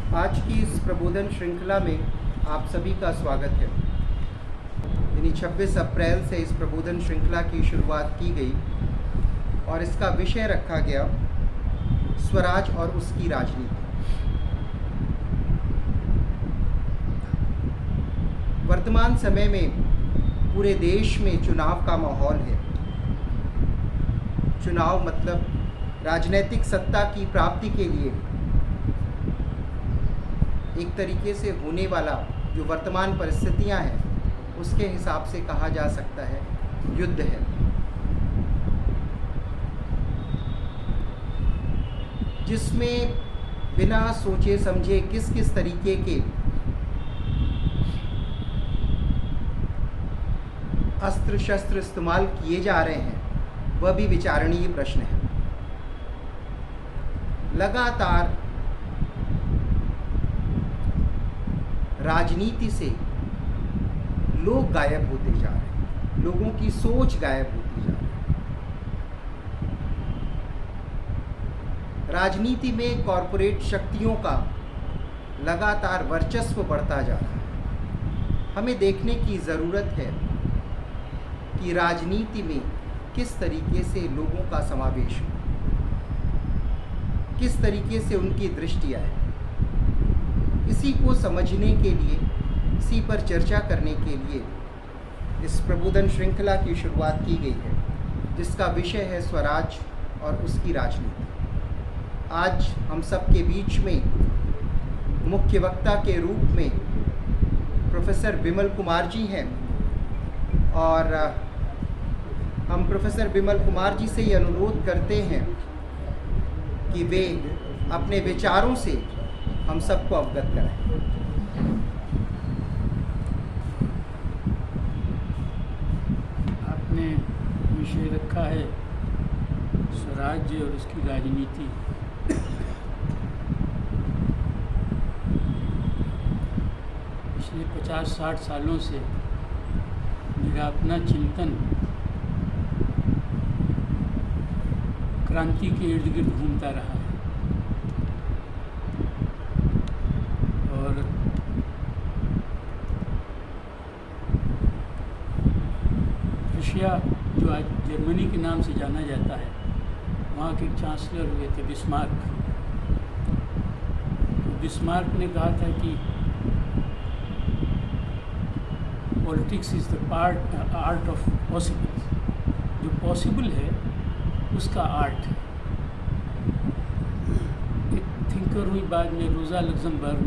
आज की इस प्रबोधन श्रृंखला में आप सभी का स्वागत है। यानी 26 अप्रैल से इस प्रबोधन श्रृंखला की शुरुआत की गई और इसका विषय रखा गया स्वराज और उसकी राजनीति। वर्तमान समय में पूरे देश में चुनाव का माहौल है। चुनाव मतलब राजनीतिक सत्ता की प्राप्ति के लिए एक तरीके से होने वाला जो वर्तमान परिस्थितियां हैं उसके हिसाब से कहा जा सकता है युद्ध है। जिसमें बिना सोचे समझे किस किस तरीके के अस्त्र शस्त्र इस्तेमाल किए जा रहे हैं वह भी विचारणीय प्रश्न है। लगातार राजनीति से लोग गायब होते जा रहे हैं, लोगों की सोच गायब होती जा रही है। राजनीति में कॉरपोरेट शक्तियों का लगातार वर्चस्व बढ़ता जा रहा है। हमें देखने की ज़रूरत है कि राजनीति में किस तरीके से लोगों का समावेश हो, किस तरीके से उनकी दृष्टियाँ है। इसी को समझने के लिए, इसी पर चर्चा करने के लिए इस प्रबोधन श्रृंखला की शुरुआत की गई है, जिसका विषय है स्वराज और उसकी राजनीति। आज हम सबके बीच में मुख्य वक्ता के रूप में प्रोफेसर बिमल कुमार जी हैं और हम प्रोफेसर बिमल कुमार जी से ये अनुरोध करते हैं कि वे अपने विचारों से हम सबको अवगत कराएं। आपने विषय रखा है स्वराज्य और उसकी राजनीति। पिछले 50-60 सालों से मेरा अपना चिंतन क्रांति के इर्द गिर्द घूमता रहा है और रशिया जो आज जर्मनी के नाम से जाना जाता है, वहाँ के चांसलर हुए थे बिस्मार्क। तो बिस्मार्क ने कहा था कि politics is the art of possible. जो पॉसिबल है उसका आर्ट है। एक थिंकर हुई बाद में रोज़ा लग्जमबर्ग,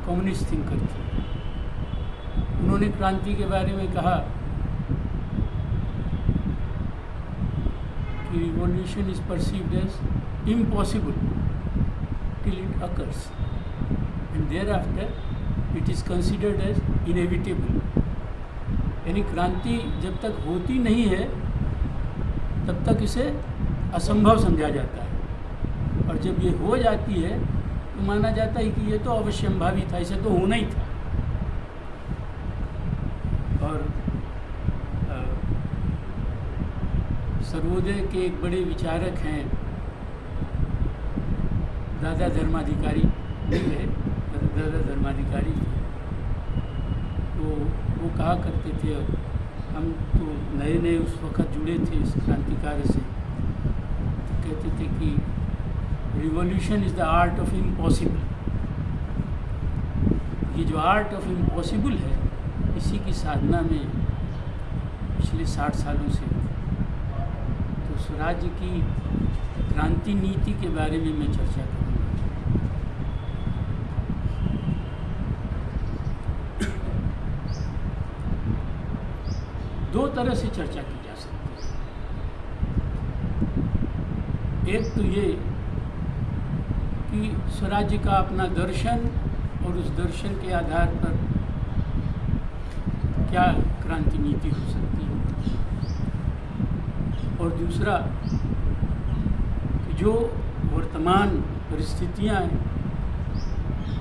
कम्युनिस्ट थिंकर थी। उन्होंने क्रांति के बारे में कहा कि revolution is perceived as impossible till it occurs and thereafter it is considered as inevitable. यानी क्रांति जब तक होती नहीं है तब तक इसे असंभव समझा जाता है, और जब ये हो जाती है तो माना जाता है कि ये तो अवश्यंभावी था, इसे तो होना ही था। और सर्वोदय के एक बड़े विचारक हैं दादा धर्माधिकारी, दादा धर्माधिकारी थे। तो वो कहा करते थे, हम तो नए नए उस वक़्त जुड़े थे इस क्रांतिकार्य से, तो कहते थे कि revolution is the art of impossible. ये जो आर्ट ऑफ इम्पॉसिबल है, इसी की साधना में पिछले 60 सालों से। तो स्वराज्य की क्रांति नीति के बारे में मैं चर्चा करूँगा। दो तरह से चर्चा की जा सकती है। एक तो ये कि स्वराज्य का अपना दर्शन और उस दर्शन के आधार पर क्या क्रांति नीति हो सकती है, और दूसरा कि जो वर्तमान परिस्थितियां हैं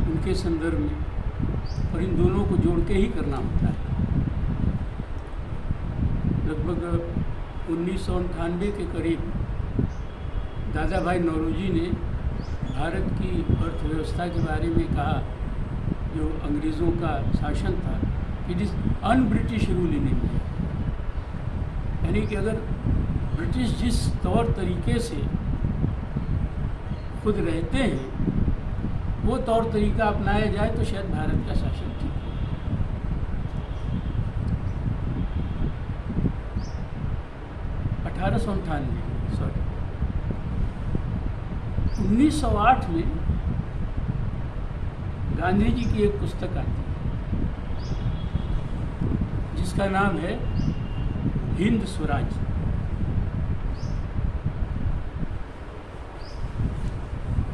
उनके संदर्भ में, और इन दोनों को जोड़ के ही करना होता है। लगभग 1998 के करीब दादा भाई नौरोजी ने भारत की अर्थव्यवस्था के बारे में कहा, जो अंग्रेज़ों का शासन था, it is un British rule in India. यानी कि अगर ब्रिटिश जिस तौर तरीके से खुद रहते हैं वो तौर तरीका अपनाया जाए तो शायद भारत का शासन ठीक हो। 1908 में गांधी जी की एक पुस्तक आती है जिसका नाम है हिंद स्वराज।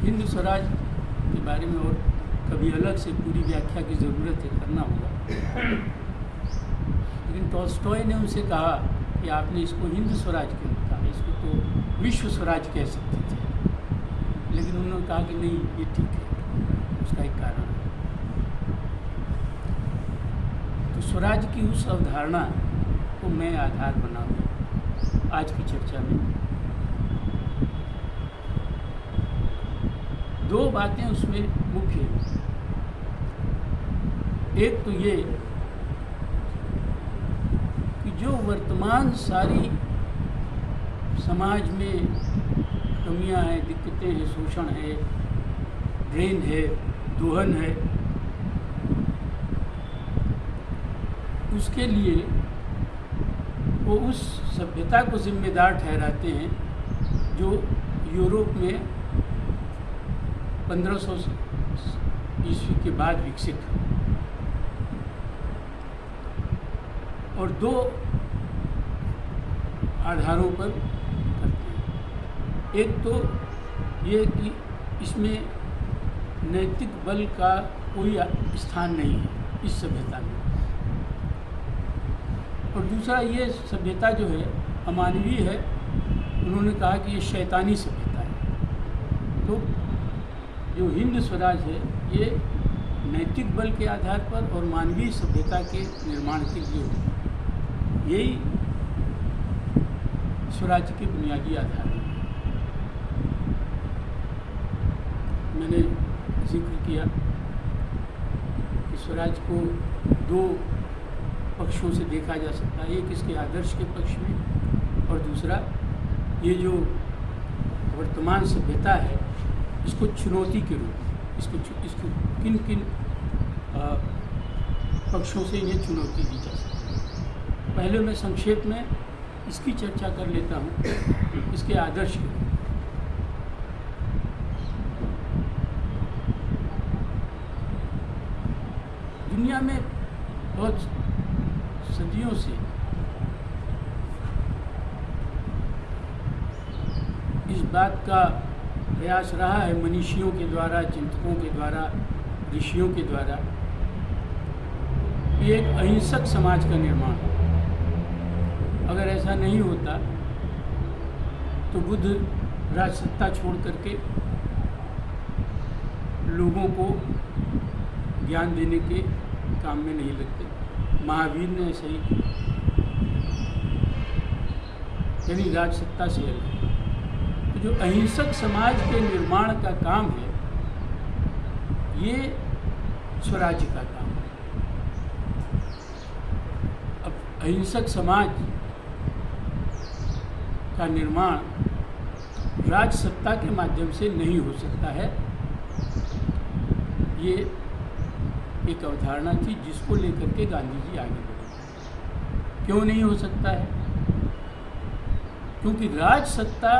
हिंद स्वराज के बारे में और कभी अलग से पूरी व्याख्या की ज़रूरत है, करना होगा। लेकिन टॉल्स्टॉय ने उनसे कहा कि आपने इसको हिंद स्वराज क्यों कहा, इसको तो विश्व स्वराज कह सकते थे। लेकिन उन्होंने कहा कि नहीं, ये ठीक है, उसका एक कारण है। तो स्वराज की उस अवधारणा को मैं आधार बनाऊंगा आज की चर्चा में। दो बातें उसमें मुख्य हैं। एक तो ये कि जो वर्तमान सारी समाज में कमियां हैं, दिक्कतें हैं, शोषण है, ड्रेन है, दोहन है, उसके लिए वो उस सभ्यता को जिम्मेदार ठहराते हैं जो यूरोप में 1500 ईस्वी के बाद विकसित हुई। और दो आधारों पर करते हैं। एक तो ये कि इसमें नैतिक बल का कोई स्थान नहीं है इस सभ्यता में, और दूसरा ये सभ्यता जो है अमानवीय है। उन्होंने कहा कि ये शैतानी सभ्यता है। तो जो हिंद स्वराज है ये नैतिक बल के आधार पर और मानवीय सभ्यता के निर्माण के लिए है। यही स्वराज के बुनियादी आधार हैं। मैंने जिक्र किया कि स्वराज को दो पक्षों से देखा जा सकता है, एक इसके आदर्श के पक्ष में और दूसरा ये जो वर्तमान सभ्यता है इसको चुनौती के रूप में, इसको किन किन पक्षों से ये चुनौती दी जा सकती है। पहले मैं संक्षेप में इसकी चर्चा कर लेता हूँ, इसके आदर्श के रूप में। दुनिया में बहुत सदियों से इस बात का प्रयास रहा है मनीषियों के द्वारा, चिंतकों के द्वारा, ऋषियों के द्वारा, कि एक अहिंसक समाज का निर्माण। अगर ऐसा नहीं होता तो बुद्ध राजसत्ता छोड़ करके लोगों को ज्ञान देने के काम में नहीं लगते। महावीर ने ऐसा ही किया, यानी राजसत्ता से अलग। तो जो अहिंसक समाज के निर्माण का काम है ये स्वराज्य का काम है। अब अहिंसक समाज का निर्माण राजसत्ता के माध्यम से नहीं हो सकता है। ये एक अवधारणा थी जिसको लेकर के गांधी जी आगे बढ़े। क्यों नहीं हो सकता है? क्योंकि राजसत्ता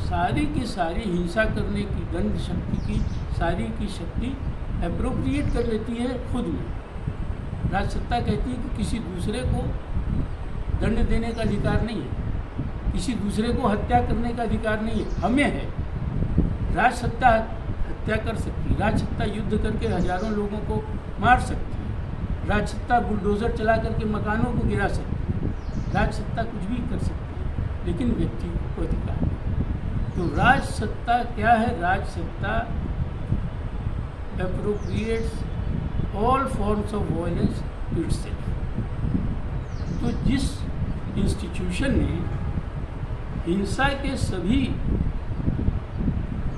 सारी की सारी हिंसा करने की, दंड शक्ति की सारी की शक्ति एप्रोप्रिएट कर लेती है खुद में। राजसत्ता कहती है कि किसी दूसरे को दंड देने का अधिकार नहीं है, किसी दूसरे को हत्या करने का अधिकार नहीं है, हमें है। राजसत्ता हत्या कर सकती है, राजसत्ता युद्ध करके हजारों लोगों को मार सकती है, राजसत्ता बुलडोज़र चला करके मकानों को गिरा सकती है, राजसत्ता कुछ भी कर सकती है, लेकिन व्यक्ति को अधिकार नहीं। तो राजसत्ता क्या है? राजसत्ता appropriates all forms of violence to itself. तो जिस इंस्टीट्यूशन ने हिंसा के सभी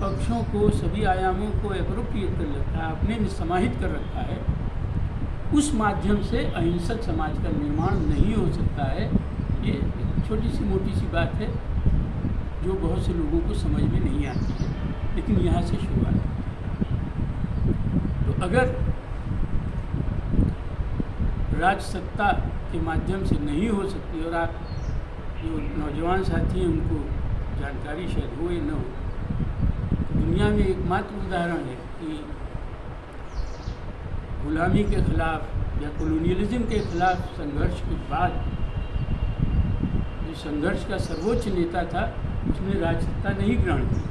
पक्षों को, सभी आयामों को एप्रोप्रिएट कर रखा है, अपने में समाहित कर रखा है, उस माध्यम से अहिंसक समाज का निर्माण नहीं हो सकता है। ये एक छोटी सी मोटी सी बात है जो बहुत से लोगों को समझ में नहीं आती है, लेकिन यहाँ से शुरुआत है। तो अगर राजसत्ता के माध्यम से नहीं हो सकती, और आप जो नौजवान साथी हैं उनको जानकारी शायद हो या न हो, तो दुनिया में एकमात्र उदाहरण है कि गुलामी के खिलाफ या कॉलोनियलिज्म के खिलाफ संघर्ष के बाद जो संघर्ष का सर्वोच्च नेता था उसने राजसत्ता नहीं ग्रहण की।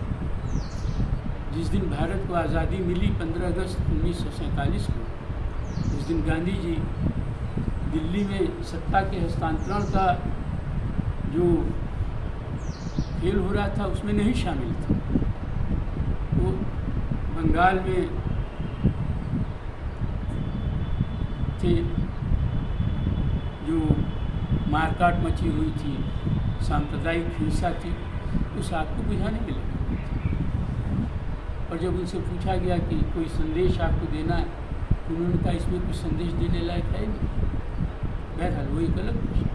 जिस दिन भारत को आज़ादी मिली 15 अगस्त 1947 को, उस दिन गांधी जी दिल्ली में सत्ता के हस्तांतरण का जो खेल हो रहा था उसमें नहीं शामिल थे। वो बंगाल में थे, जो मारकाट मची हुई थी, सांप्रदायिक हिंसा थी, उस आग को बुझाने में लगे। और जब उनसे पूछा गया कि कोई संदेश आपको देना है, तो उन्होंने कहा इसमें कुछ संदेश देने लायक है नहीं। बहरहाल वो एक अलग प्रश्न।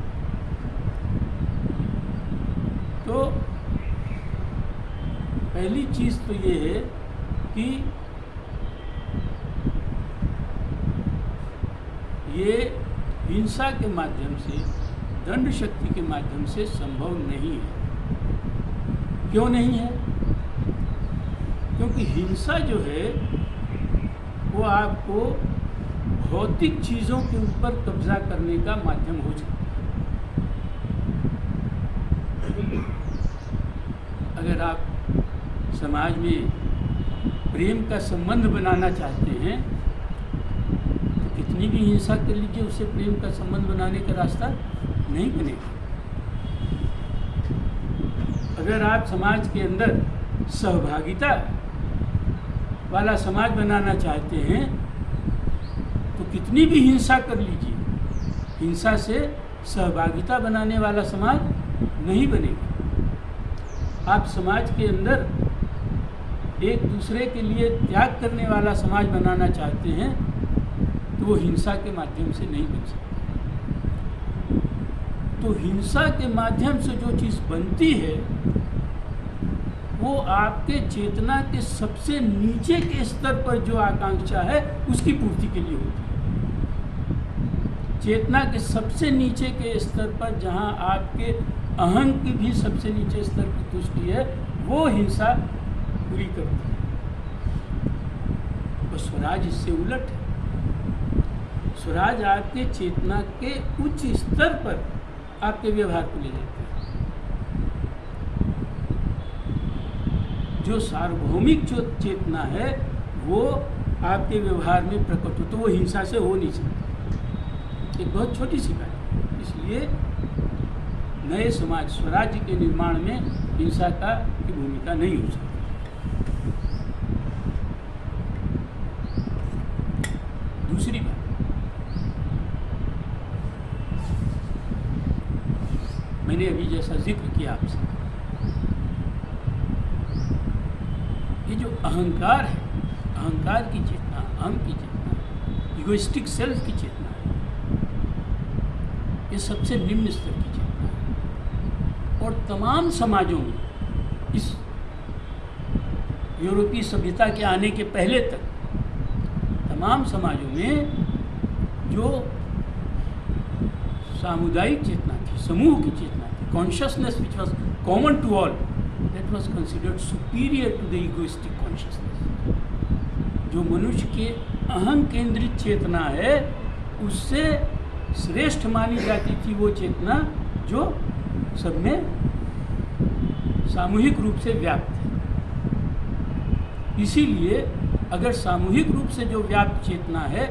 तो पहली चीज़ तो ये है कि ये हिंसा के माध्यम से, दंड शक्ति के माध्यम से संभव नहीं है। क्यों नहीं है? क्योंकि हिंसा जो है वो आपको भौतिक चीज़ों के ऊपर कब्जा करने का माध्यम हो सकता है। अगर आप समाज में प्रेम का संबंध बनाना चाहते हैं तो कितनी भी हिंसा कर लीजिए, उससे प्रेम का संबंध बनाने का रास्ता नहीं बनेगा। अगर आप समाज के अंदर सहभागिता वाला समाज बनाना चाहते हैं तो कितनी भी हिंसा कर लीजिए, हिंसा से सहभागिता बनाने वाला समाज नहीं बनेगा। आप समाज के अंदर एक दूसरे के लिए त्याग करने वाला समाज बनाना चाहते हैं तो वो हिंसा के माध्यम से नहीं बन सकता। तो हिंसा के माध्यम से जो चीज़ बनती है वो आपके चेतना के सबसे नीचे के स्तर पर जो आकांक्षा है उसकी पूर्ति के लिए होती है। चेतना के सबसे नीचे के स्तर पर जहाँ आपके अहंग की भी सबसे नीचे स्तर की तुष्टि है, वो हिंसा पूरी करती है। और स्वराज इससे उलट है। स्वराज आपके चेतना के उच्च स्तर पर आपके व्यवहार को ले जाता है। जो सार्वभौमिक जो चेतना है वो आपके व्यवहार में प्रकट हो, तो वो हिंसा से हो नहीं सकती। एक बहुत छोटी सी बात है। इसलिए नए समाज स्वराज्य के निर्माण में हिंसा की भूमिका नहीं हो सकती। दूसरी बात, मैंने अभी जैसा जिक्र किया आपसे, ये जो अहंकार है, अहंकार की चेतना, अहम की चेतना, इगोइस्टिक सेल्फ की चेतना है, ये सबसे निम्न स्तर की चेतना है। और तमाम समाजों में, इस यूरोपीय सभ्यता के आने के पहले तक तमाम समाजों में जो सामुदायिक चेतना थी, समूह की चेतना थी, consciousness which was common to all, that was considered superior to the egoistic consciousness। जो मनुष्य के अहम केंद्रित चेतना है उससे श्रेष्ठ मानी जाती थी वो चेतना जो सब में सामूहिक रूप से व्याप्त है। इसीलिए अगर सामूहिक रूप से जो व्याप्त चेतना है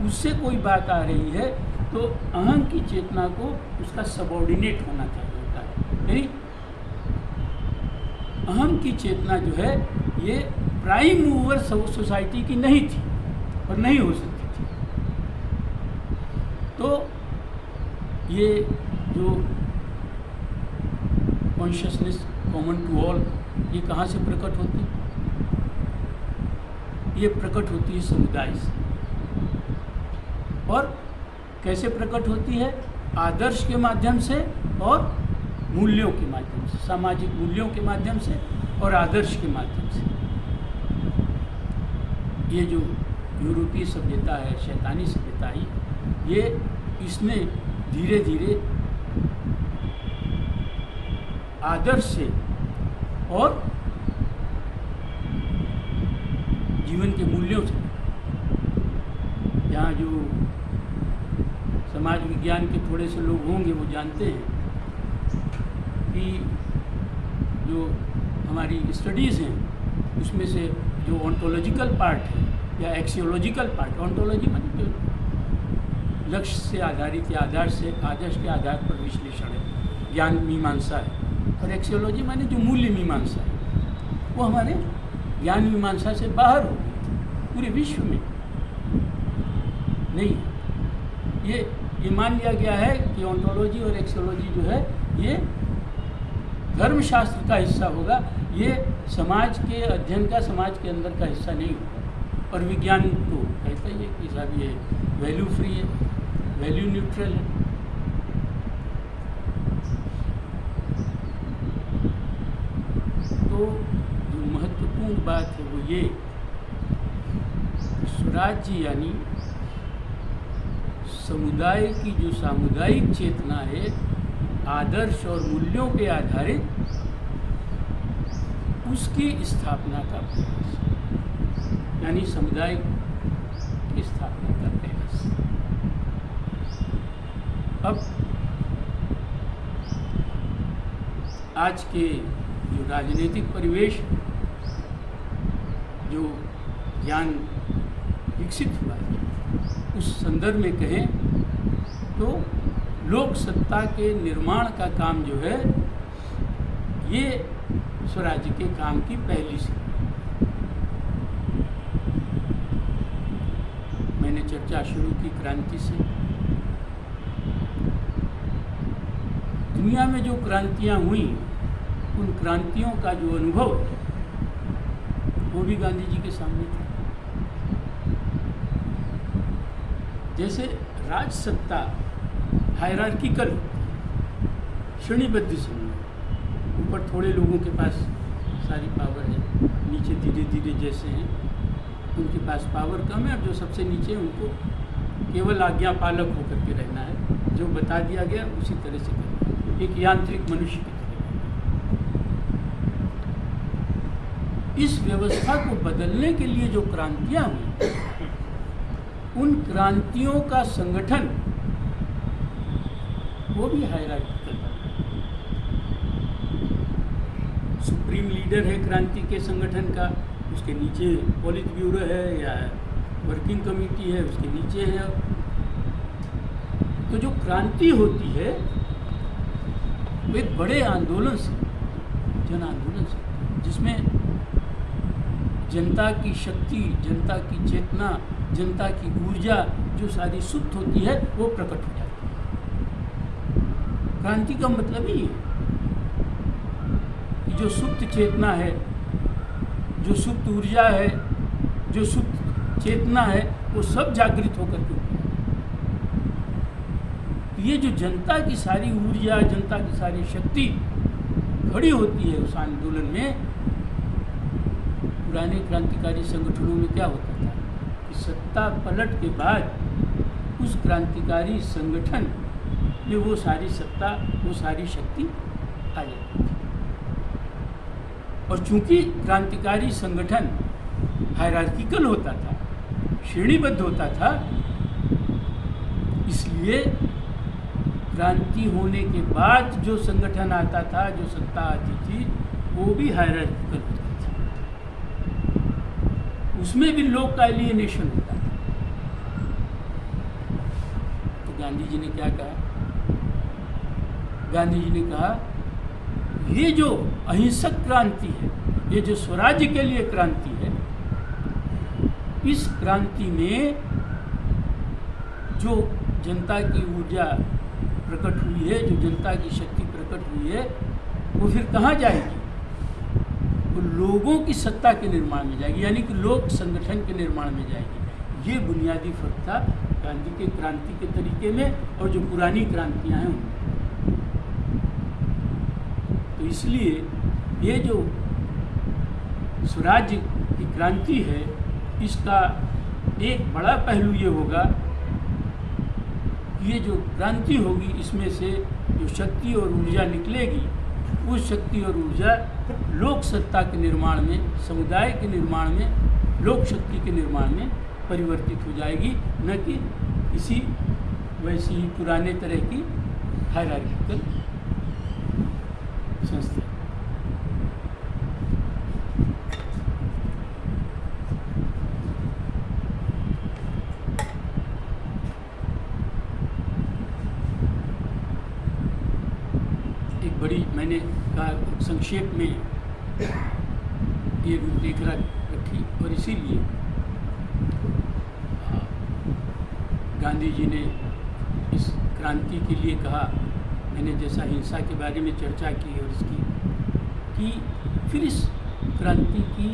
उससे कोई बात आ रही है तो अहम की चेतना को उसका सबऑर्डिनेट होना चाहिए होता है। यानी अहम की चेतना जो है ये प्राइम मूवर सोसाइटी की नहीं थी और नहीं हो सकती थी। तो ये जो कॉन्शियसनेस कॉमन टू ऑल, ये कहाँ से प्रकट होती? ये प्रकट होती है समुदाय से। और कैसे प्रकट होती है? आदर्श के माध्यम से और मूल्यों के माध्यम से, सामाजिक मूल्यों के माध्यम से और आदर्श के माध्यम से। ये जो यूरोपीय सभ्यता है, शैतानी सभ्यता ही, ये इसने धीरे धीरे आदर्श से और जीवन के मूल्यों से, यहाँ जो समाज विज्ञान के थोड़े से लोग होंगे वो जानते हैं कि जो हमारी स्टडीज़ हैं उसमें से जो ऑन्टोलॉजिकल पार्ट है या एक्सियोलॉजिकल पार्ट, ऑन्टोलॉजी मतलब जो लक्ष्य से आधारित या आदर्श के आधार पर विश्लेषण है, ज्ञान मीमांसा है, और एक्सियोलॉजी माने जो मूल्य मीमांसा है, वो हमारे ज्ञान मीमांसा से बाहर हो गई, पूरे विश्व में नहीं। ये मान लिया गया है कि ऑन्टोलॉजी और एक्सियोलॉजी जो है ये धर्मशास्त्र का हिस्सा होगा, ये समाज के अध्ययन का, समाज के अंदर का हिस्सा नहीं होगा। और विज्ञान तो कहता ही है कि साहब ये वैल्यू फ्री है, वैल्यू न्यूट्रल है। तो जो महत्वपूर्ण बात है वो ये, स्वराज्य यानी समुदाय की जो सामुदायिक चेतना है, आदर्श और मूल्यों पे आधारित, उसकी स्थापना का प्रयास, यानी समुदाय की स्थापना का प्रयास। अब आज के जो राजनीतिक परिवेश, जो ज्ञान विकसित हुआ है, उस संदर्भ में कहें तो लोक सत्ता के निर्माण का काम जो है ये स्वराज्य के काम की पहली सीढ़ी। मैंने चर्चा शुरू की क्रांति से। दुनिया में जो क्रांतियां हुई, उन क्रांतियों का जो अनुभव है वो भी गांधी जी के सामने था। जैसे राज सत्ता हायरार्किकल, श्रेणीबद्ध समूह, ऊपर थोड़े लोगों के पास सारी पावर है, नीचे धीरे धीरे जैसे हैं उनके पास पावर कम है, और जो सबसे नीचे उनको केवल आज्ञा पालक होकर के रहना है, जो बता दिया गया उसी तरह से करना है, एक यांत्रिक मनुष्य की तरह। इस व्यवस्था को बदलने के लिए जो क्रांतियां हुई, उन क्रांतियों का संगठन वो भी हायरार्किकल बना। सुप्रीम लीडर है क्रांति के संगठन का, उसके नीचे पॉलिट ब्यूरो है या वर्किंग कमेटी है, उसके नीचे है। तो जो क्रांति होती है वो एक बड़े आंदोलन से, जन आंदोलन से, जिसमें जनता की शक्ति, जनता की चेतना, जनता की ऊर्जा जो सारी सुप्त होती है वो प्रकट हो जाती है। क्रांति का मतलब ही है कि जो सुप्त चेतना है, जो सुप्त ऊर्जा है, जो सुप्त चेतना है, वो सब जागृत होकर के उठे। ये जो जनता की सारी ऊर्जा, जनता की सारी शक्ति खड़ी होती है उस आंदोलन में। पुराने क्रांतिकारी संगठनों में क्या होता था कि सत्ता पलट के बाद उस क्रांतिकारी संगठन में वो सारी सत्ता, वो सारी शक्ति आ जाती थी। और चूंकि क्रांतिकारी संगठन हायरार्किकल होता था, श्रेणीबद्ध होता था, इसलिए क्रांति होने के बाद जो संगठन आता था, जो सत्ता आती थी, वो भी हायरार्किकल होती थी। उसमें भी लोक का एलियनेशन होता था। तो गांधी जी ने क्या कहा? गांधी जी ने कहा ये जो अहिंसक क्रांति है, ये जो स्वराज्य के लिए क्रांति है, इस क्रांति में जो जनता की ऊर्जा प्रकट हुई है, जो जनता की शक्ति प्रकट हुई है, वो फिर कहाँ जाएगी? वो वो लोगों की सत्ता के निर्माण में जाएगी, यानी कि लोक संगठन के निर्माण में जाएगी। ये बुनियादी फर्क था गांधी के क्रांति के तरीके में और जो पुरानी क्रांतियां हैं उनमें। तो इसलिए ये जो स्वराज्य की क्रांति है, इसका एक बड़ा पहलू ये होगा कि ये जो क्रांति होगी इसमें से जो शक्ति और ऊर्जा निकलेगी, उस शक्ति और ऊर्जा लोक सत्ता के निर्माण में, समुदाय के निर्माण में, लोक शक्ति के निर्माण में परिवर्तित हो जाएगी, न कि किसी वैसी ही पुराने तरह की हायरार्किकल संस्था। एक बड़ी, मैंने कहा संक्षेप में ये रूपरेखा रखी, और इसीलिए गांधी जी ने इस क्रांति के लिए कहा, मैंने जैसा हिंसा के बारे में चर्चा की और इसकी कि फिर इस क्रांति की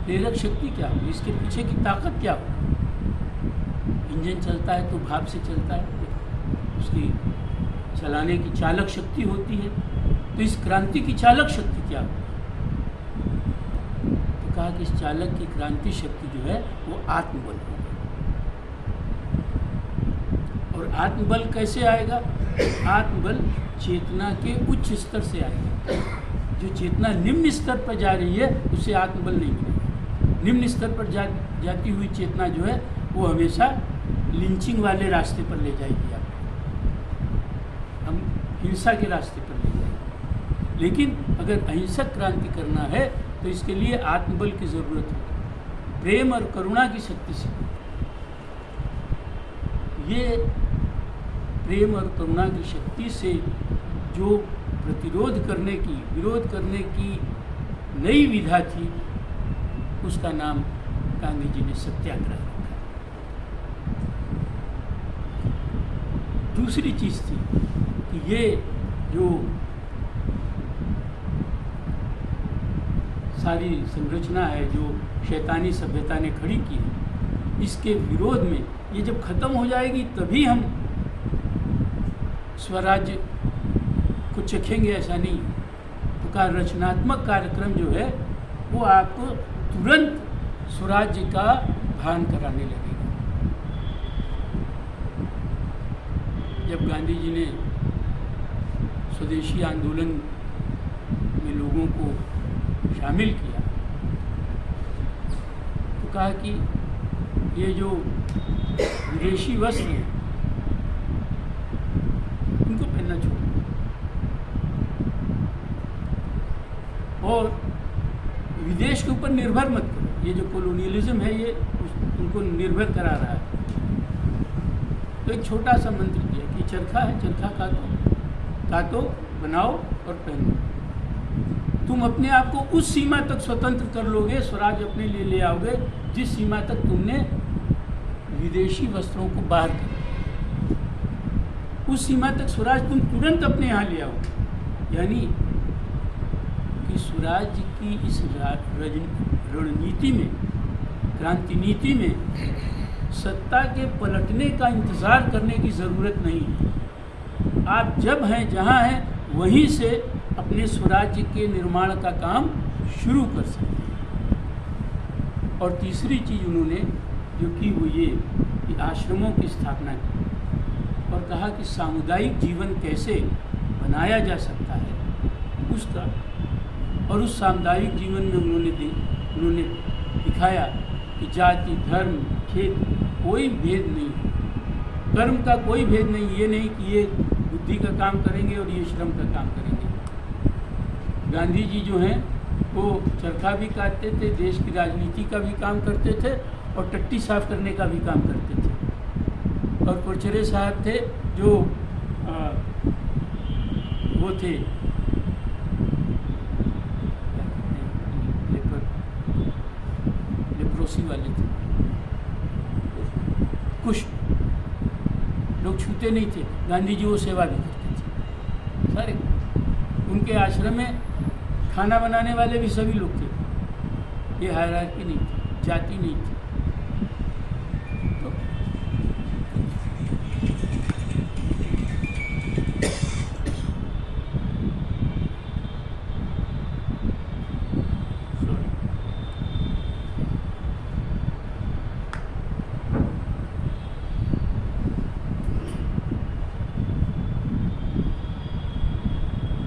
प्रेरक शक्ति क्या होगी, इसके पीछे की ताकत क्या होगी। इंजन चलता है तो भाप से चलता है, उसकी चलाने की चालक शक्ति होती है, तो इस क्रांति की चालक शक्ति क्या होगी। तो कहा कि इस चालक की क्रांति शक्ति जो है वो आत्मबल होगा। और आत्मबल कैसे आएगा? आत्मबल चेतना के उच्च स्तर से आएगा। जो चेतना निम्न स्तर पर जा रही है उससे आत्मबल नहीं मिलेगा। निम्न स्तर पर जाती हुई चेतना जो है वो हमेशा लिंचिंग वाले रास्ते पर ले जाएगी, आपको हम हिंसा के रास्ते पर ले जाएगी। लेकिन अगर अहिंसक क्रांति करना है तो इसके लिए आत्मबल की ज़रूरत है, प्रेम और करुणा की शक्ति से। ये प्रेम और करुणा की शक्ति से जो प्रतिरोध करने की, विरोध करने की नई विधा थी, उसका नाम गांधी जी ने सत्याग्रह रखा। दूसरी चीज़ थी कि ये जो सारी संरचना है जो शैतानी सभ्यता ने खड़ी की है, इसके विरोध में ये जब खत्म हो जाएगी तभी हम स्वराज्य को चखेंगे, ऐसा नहीं। तो का रचनात्मक कार्यक्रम जो है वो आपको तुरंत स्वराज्य का भान कराने लगेगा। जब गांधी जी ने स्वदेशी आंदोलन में लोगों को शामिल किया तो कहा कि ये जो विदेशी वस्त्र हैं उनको पहनना छोड़ो और विदेश के ऊपर निर्भर मत करो। ये जो कॉलोनियलिज्म है ये उनको निर्भर करा रहा है। तो एक छोटा सा मंत्र दिया कि चरखा है, चरखा काटो, बनाओ और पहनो। तुम अपने आप को उस सीमा तक स्वतंत्र कर लोगे, स्वराज अपने लिए ले आओगे जिस सीमा तक तुमने विदेशी वस्त्रों को बाहर कर, उस सीमा तक स्वराज तुम तुरंत अपने यहाँ ले आओगे। यानी कि स्वराज की इस रणनीति में, क्रांति नीति में सत्ता के पलटने का इंतज़ार करने की ज़रूरत नहीं है। आप जब हैं, जहाँ हैं, वहीं से अपने स्वराज्य के निर्माण का काम शुरू कर सकते हैं। और तीसरी चीज़ उन्होंने जो की वो ये कि आश्रमों की स्थापना की और कहा कि सामुदायिक जीवन कैसे बनाया जा सकता है उसका, और उस सामुदायिक जीवन में उन्होंने दिखाया कि जाति, धर्म, खेत कोई भेद नहीं, कर्म का कोई भेद नहीं। ये नहीं कि ये बुद्धि का काम करेंगे और ये श्रम का काम करेंगे। गांधी जी जो हैं वो चरखा भी काटते थे, देश की राजनीति का भी काम करते थे और टट्टी साफ करने का भी काम करते थे। और कोचरे साहब थे जो वो थे लेप्रोसी वाले थे, कुछ लोग छूते नहीं थे। गांधी जी वो सेवा भी करते थे सारे। उनके आश्रम में खाना बनाने वाले भी सभी लोग थे, ये हायरार्की नहीं थी, जाति नहीं थी।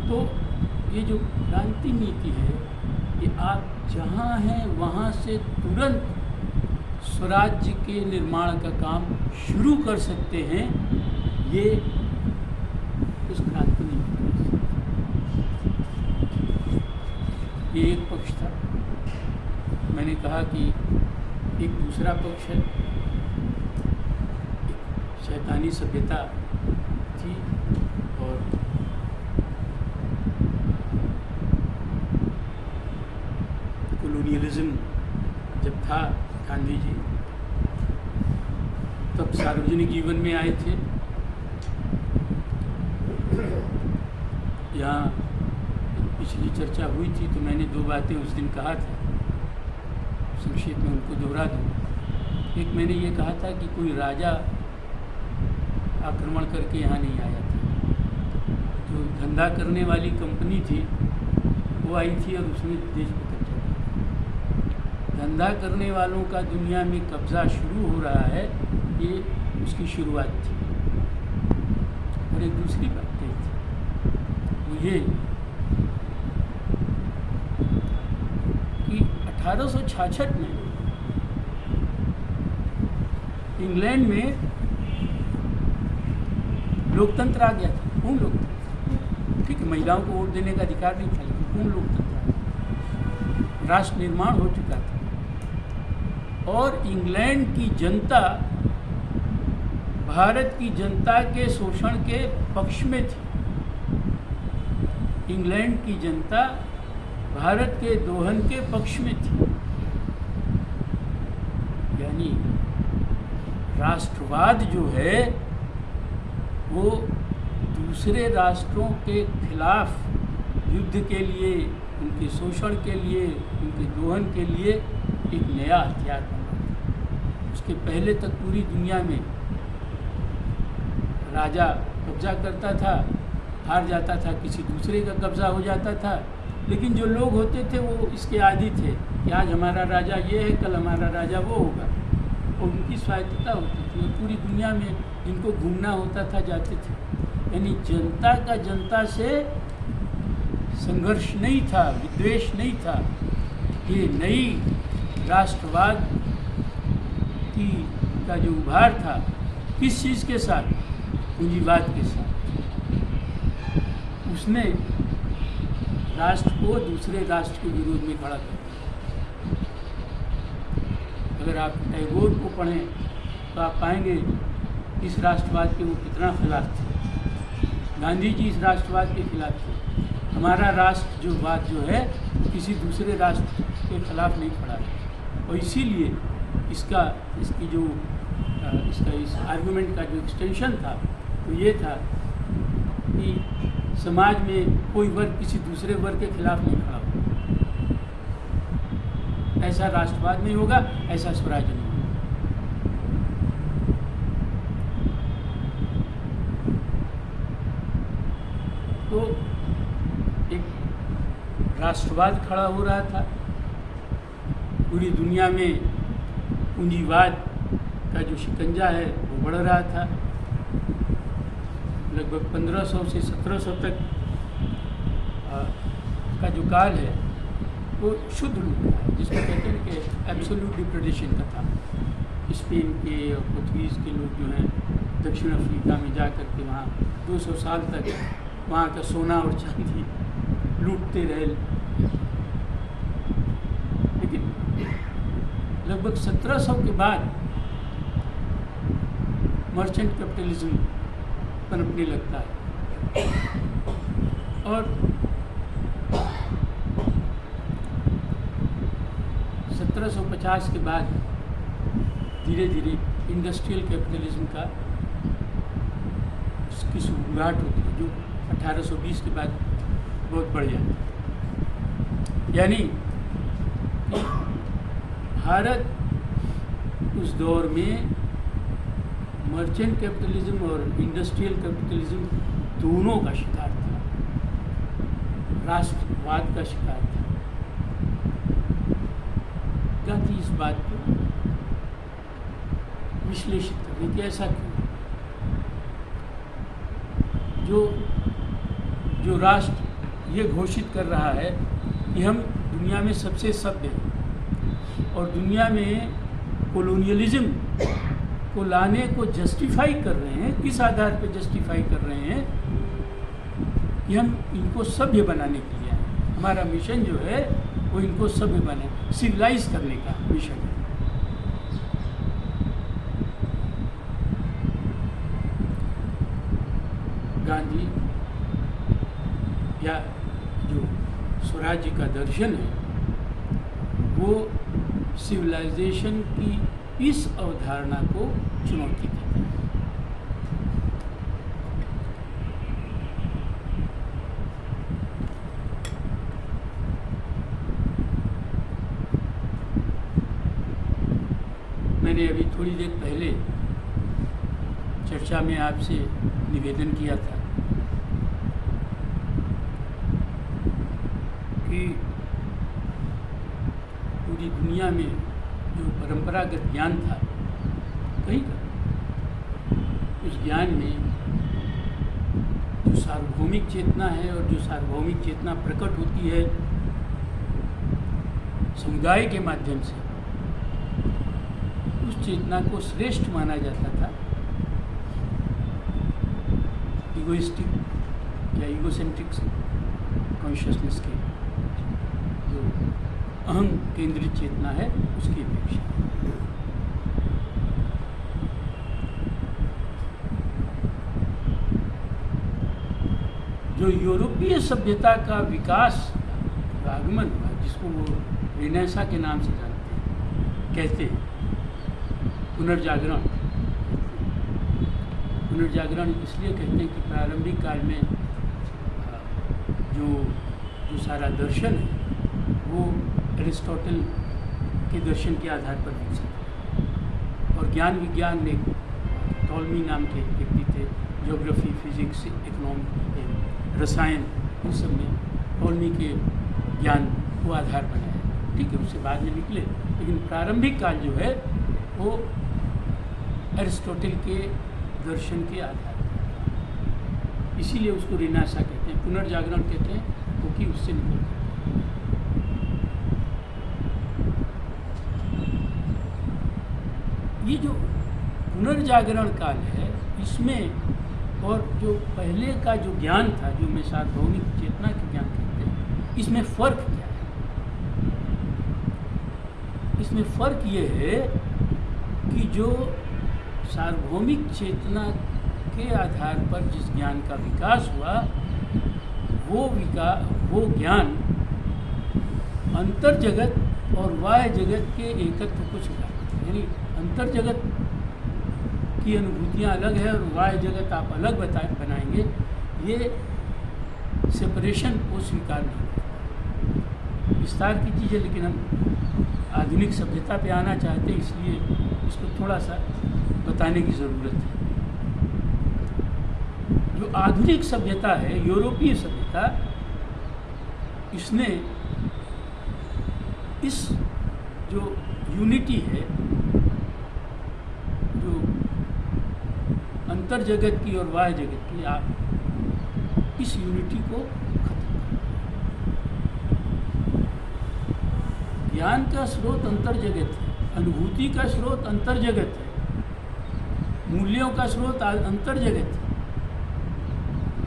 तो ये जो क्रांति नीति है, ये आप जहाँ हैं वहाँ से तुरंत स्वराज्य के निर्माण का काम शुरू कर सकते हैं, ये उस क्रांति नीति का ये एक पक्ष था। मैंने कहा कि एक दूसरा पक्ष है, एक शैतानी सभ्यता थी और कोलोनियलिज्म जब था, गांधी जी तब सार्वजनिक जीवन में आए थे। यहाँ पिछली चर्चा हुई थी तो मैंने दो बातें उस दिन कहा था, संक्षेप में उनको दोहरा दूँ। एक मैंने ये कहा था कि कोई राजा आक्रमण करके यहाँ नहीं आया था, जो धंधा करने वाली कंपनी थी वो आई थी और उसने देश पर कब्जा किया। धंधा करने वालों का दुनिया में कब्जा शुरू हो रहा है, ये उसकी शुरुआत थी। और एक दूसरी बात थी वो ये कि 1866 में इंग्लैंड में लोकतंत्र आ गया था, पूर्ण लोकतंत्र। ठीक है, महिलाओं को वोट देने का अधिकार नहीं था, लेकिन पूर्ण लोकतंत्र आ गया, राष्ट्र निर्माण हो चुका था। और इंग्लैंड की जनता भारत की जनता के शोषण के पक्ष में थी। इंग्लैंड की जनता भारत के दोहन के पक्ष में थी। यानी राष्ट्रवाद जो है वो दूसरे राष्ट्रों के खिलाफ युद्ध के लिए, उनके शोषण के लिए, उनके दोहन के लिए एक नया हथियार बना। उसके पहले तक पूरी दुनिया में राजा कब्जा करता था, हार जाता था, किसी दूसरे का कब्जा हो जाता था, लेकिन जो लोग होते थे वो इसके आदी थे कि आज हमारा राजा ये है, कल हमारा राजा वो होगा, और उनकी स्वायत्तता होती थी। और पूरी दुनिया में जिनको घूमना होता था जाते थे। यानी जनता का जनता से संघर्ष नहीं था, विद्वेष नहीं था। ये नई राष्ट्रवाद का जो उभार था, किस चीज़ के साथ? पूंजीवाद के साथ। उसने राष्ट्र को दूसरे राष्ट्र के विरोध में खड़ा कर दिया। अगर आप टैगोर को पढ़ें तो आप पाएंगे इस राष्ट्रवाद के वो कितना खिलाफ थे। गांधी जी इस राष्ट्रवाद के खिलाफ थे। हमारा राष्ट्रवाद जो है किसी दूसरे राष्ट्र के खिलाफ नहीं खड़ा है। और इसीलिए इस आर्गुमेंट का जो एक्सटेंशन था तो ये था कि समाज में कोई वर्ग किसी दूसरे वर्ग के खिलाफ नहीं खड़ा होगा। ऐसा राष्ट्रवाद नहीं होगा, ऐसा स्वराज नहीं होगा। तो एक राष्ट्रवाद खड़ा हो रहा था। पूरी दुनिया में पूंजीवाद का जो शिकंजा है वो बढ़ रहा था। लगभग 1500 से 1700 तक का जो काल है वो शुद्ध लूट है, जिसको कहते हैं कि एब्सोल्यूट डिप्रेडेशन का था। स्पेन के और पोर्तुगीज़ के लोग जो हैं दक्षिण अफ्रीका में जा कर के वहाँ 200 साल तक वहाँ का सोना और चांदी लूटते रहे। लेकिन लगभग 1700 के बाद मर्चेंट कैपिटलिज्म पनपने लगता है और 1750 के बाद धीरे धीरे इंडस्ट्रियल कैपिटलिज्म का उसकी शुरुआत होती है, जो 1820 के बाद बहुत बढ़ जाती है। यानी कि भारत उस दौर में मर्चेंट कैपिटलिज्म और इंडस्ट्रियल कैपिटलिज्म दोनों का शिकार था, राष्ट्रवाद का शिकार था। गांधी इस बात को विश्लेषित कर रही थी, ऐसा क्यों? जो राष्ट्र ये घोषित कर रहा है कि हम दुनिया में सबसे सभ्य हैं और दुनिया में कोलोनियलिज्म को लाने को जस्टिफाई कर रहे हैं, किस आधार पर जस्टिफाई कर रहे हैं कि हम इनको सभ्य बनाने के लिए आए। हमारा मिशन जो है वो इनको सभ्य बने, सिविलाइज करने का मिशन है। गांधी या जो स्वराज्य का दर्शन है वो सिविलाइजेशन की इस अवधारणा को चुनौती देता है। मैंने अभी थोड़ी देर पहले चर्चा में आपसे निवेदन किया था कि पूरी दुनिया में जो परंपरागत ज्ञान था कहीं का, उस ज्ञान में जो सार्वभौमिक चेतना है और जो सार्वभौमिक चेतना प्रकट होती है समुदाय के माध्यम से, उस चेतना को श्रेष्ठ माना जाता था इगोइस्टिक या इगोसेंट्रिक कॉन्शियसनेस के जो अहम केंद्रित चेतना है उसकी अपेक्षा। जो यूरोपीय सभ्यता का विकास आगमन हुआ, जिसको वो रेनेसां के नाम से जानते हैं, कहते हैं पुनर्जागरण। पुनर्जागरण इसलिए कहते हैं कि प्रारंभिक काल में जो सारा दर्शन है वो एरिस्टोटल के दर्शन के आधार पर विकसित है और ज्ञान विज्ञान में टॉलमी नाम के व्यक्ति थे, ज्योग्राफी, फिजिक्स, इकोनॉमिक, रसायन, इन सब में टॉलमी के ज्ञान को आधार बनाया। ठीक है, उससे बाद में निकले, लेकिन प्रारंभिक काल जो है वो एरिस्टोटल के दर्शन के आधार पर, इसीलिए उसको रेनेसां कहते हैं, पुनर्जागरण कहते हैं, क्योंकि उससे निकल करते हैं। ये जो पुनर्जागरण काल है, इसमें और जो पहले का जो ज्ञान था, जो मैं सार्वभौमिक चेतना के ज्ञान कहते हैं, इसमें फ़र्क क्या है? इसमें फ़र्क ये है कि जो सार्वभौमिक चेतना के आधार पर जिस ज्ञान का विकास हुआ, वो ज्ञान अंतर जगत और बाह्य जगत के एकत्व को सिखाता है। यानी अंतर जगत की अनुभूतियाँ अलग है और बाह्य जगत आप अलग बनाएंगे, ये सेपरेशन को स्वीकार नहीं करता। विस्तार की चीज़ है, लेकिन हम आधुनिक सभ्यता पे आना चाहते हैं, इसलिए इसको थोड़ा सा बताने की ज़रूरत है। जो आधुनिक सभ्यता है, यूरोपीय सभ्यता, इसने इस जो यूनिटी है, जो अंतर जगत की और बाह्य जगत की, आप इस यूनिटी को खत्म कर। ज्ञान का स्रोत अंतर जगत है, अनुभूति का स्रोत अंतर जगत है, मूल्यों का स्रोत अंतर जगत है।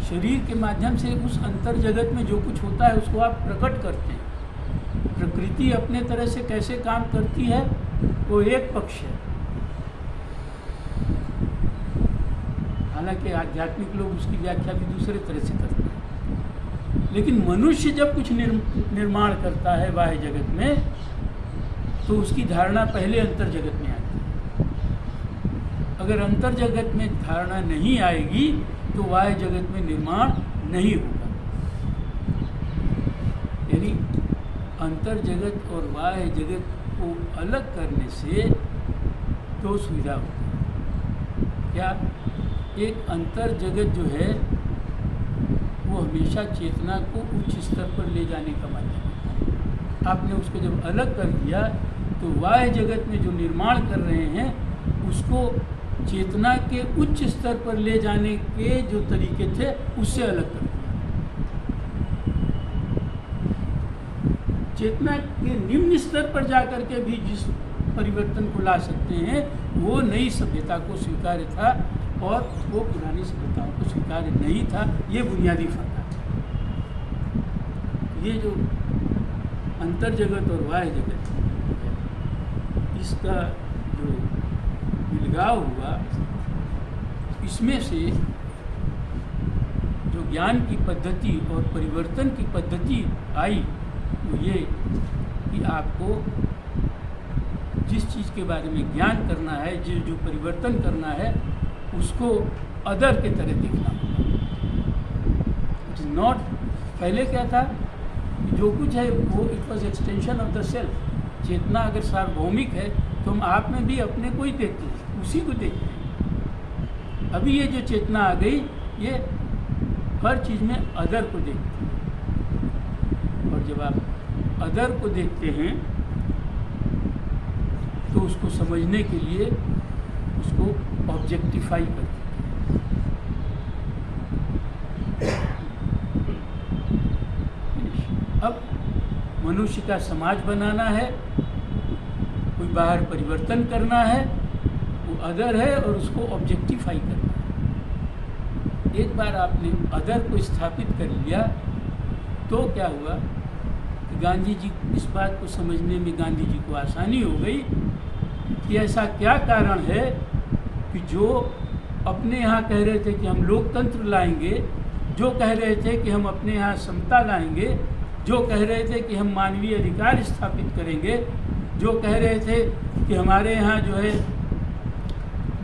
शरीर के माध्यम से उस अंतर जगत में जो कुछ होता है उसको आप प्रकट करते हैं। प्रकृति अपने तरह से कैसे काम करती है वो एक पक्ष है, हालांकि आध्यात्मिक लोग उसकी व्याख्या भी दूसरे तरह से करते हैं। लेकिन मनुष्य जब कुछ निर्माण करता है बाह्य जगत में, तो उसकी धारणा पहले अंतर जगत में आती है। अगर अंतर जगत में धारणा नहीं आएगी तो बाह्य जगत में निर्माण नहीं होगा। यानी अंतर जगत और बाह्य जगत को अलग करने से दो सुविधा होती है। क्या? एक अंतर जगत जो है वो हमेशा चेतना को उच्च स्तर पर ले जाने का माध्यम है। आपने उसको जब अलग कर दिया तो बाह्य जगत में जो निर्माण कर रहे हैं उसको चेतना के उच्च स्तर पर ले जाने के जो तरीके थे उससे अलग कर दिया। चेतना के निम्न स्तर पर जाकर के भी जिस परिवर्तन को ला सकते हैं वो नई सभ्यता को स्वीकार्य था और वो पुरानी सभ्यताओं को स्वीकार्य नहीं था। ये बुनियादी फर्क है। ये जो अंतर जगत और बाह्य जगत इसका जो मिलगाव हुआ, इसमें से जो ज्ञान की पद्धति और परिवर्तन की पद्धति आई वो ये कि आपको जिस चीज़ के बारे में ज्ञान करना है, जो परिवर्तन करना है उसको अदर के तरह दिखना होगा। इट इज़ नॉट, पहले क्या था कि जो कुछ है वो it was extension of the self. चेतना अगर सार्वभौमिक है तो हम आप में भी अपने को ही देखते हैं, उसी को देखते हैं। अभी ये जो चेतना आ गई ये हर चीज़ में अदर को देखती है और जब आप अदर को देखते हैं तो उसको समझने के लिए उसको ऑब्जेक्टिफाई करते हैं। अब मनुष्य का समाज बनाना है, कोई बाहर परिवर्तन करना है, वो अदर है और उसको ऑब्जेक्टिफाई करना है। एक बार आपने अदर को स्थापित कर लिया तो क्या हुआ कि गांधी जी, इस बात को समझने में गांधी जी को आसानी हो गई कि ऐसा क्या कारण है कि जो अपने यहाँ कह रहे थे कि हम लोकतंत्र लाएंगे, जो कह रहे थे कि हम अपने यहाँ समता लाएंगे, जो कह रहे थे कि हम मानवीय अधिकार स्थापित करेंगे, जो कह रहे थे कि हमारे यहाँ जो है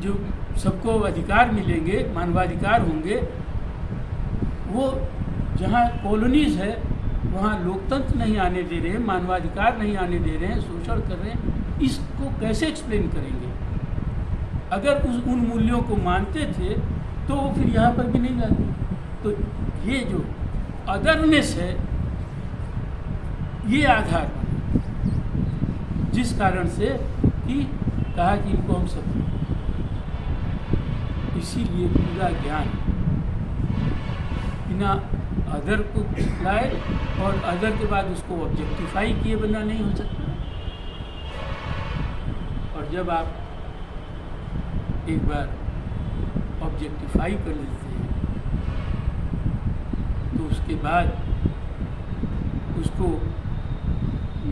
जो सबको अधिकार मिलेंगे, मानवाधिकार होंगे, वो जहाँ कॉलोनीज़ है वहाँ लोकतंत्र नहीं आने दे रहे हैं, मानवाधिकार नहीं आने दे रहे हैं, शोषण कर रहे हैं। इसको कैसे एक्सप्लेन करेंगे? अगर उन मूल्यों को मानते थे तो वो फिर यहाँ पर भी नहीं लाते। तो ये जो अदरनेस है ये आधार बना, जिस कारण से कि कहा कि इनको हम सब, इसीलिए पूरा ज्ञान बिना अदर को लाए और अदर के बाद उसको ऑब्जेक्टिफाई किए बिना नहीं हो सकता। और जब आप एक बार ऑब्जेक्टिफाई कर लेते हैं तो उसके बाद उसको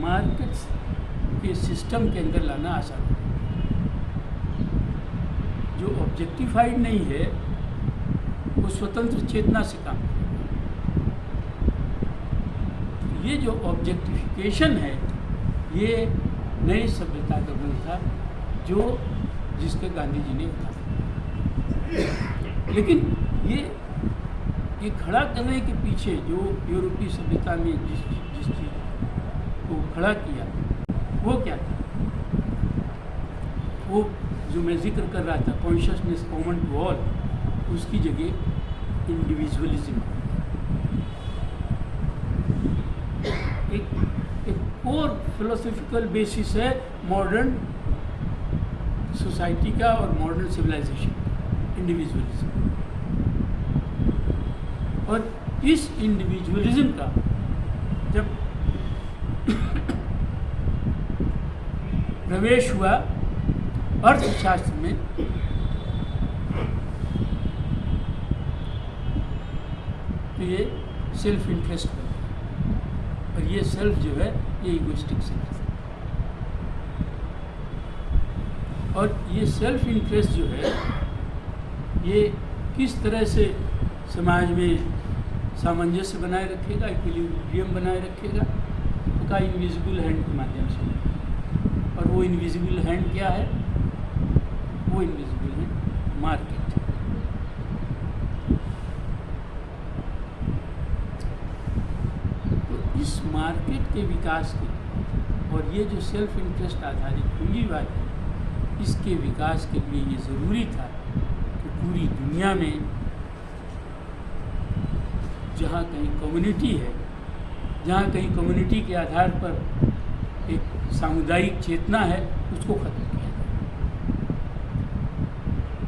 मार्केट्स के सिस्टम के अंदर लाना आसान है। जो ऑब्जेक्टिफाइड नहीं है वो स्वतंत्र चेतना से काम करेगा। ये जो ऑब्जेक्टिफिकेशन है ये नई सभ्यता का गुण था जो जिसके गांधी जी ने कहा। लेकिन ये खड़ा करने के पीछे जो यूरोपीय सभ्यता में जिस चीज़ को खड़ा किया वो क्या था? वो जो मैं जिक्र कर रहा था, कॉन्शियसनेस कॉमन टू ऑल, उसकी जगह इंडिविजुअलिज्म, एक कोर फिलोसॉफिकल बेसिस है मॉडर्न सोसाइटी का और मॉडर्न सिविलाइजेशन, इंडिविजुअलिज्म। और इस इंडिविजुअलिज्म का जब प्रवेश हुआ अर्थशास्त्र में तो ये सेल्फ इंटरेस्ट है और ये सेल्फ जो है ये इगोइस्टिक सेल्फ है। और ये सेल्फ इंटरेस्ट जो है ये किस तरह से समाज में सामंजस्य बनाए रखेगा, इक्विलिब्रियम बनाए रखेगा, उसका इनविजिबल हैंड के माध्यम से। और वो इनविजिबल हैंड क्या है? वो इनविजिबल हैंड मार्केट। तो इस मार्केट मार्केट के विकास के और ये जो सेल्फ इंटरेस्ट आधारित पूंजीवाद है, इसके विकास के लिए ये ज़रूरी था कि पूरी दुनिया में जहाँ कहीं कम्युनिटी है, जहाँ कहीं कम्युनिटी के आधार पर एक सामुदायिक चेतना है, उसको ख़त्म किया जाए।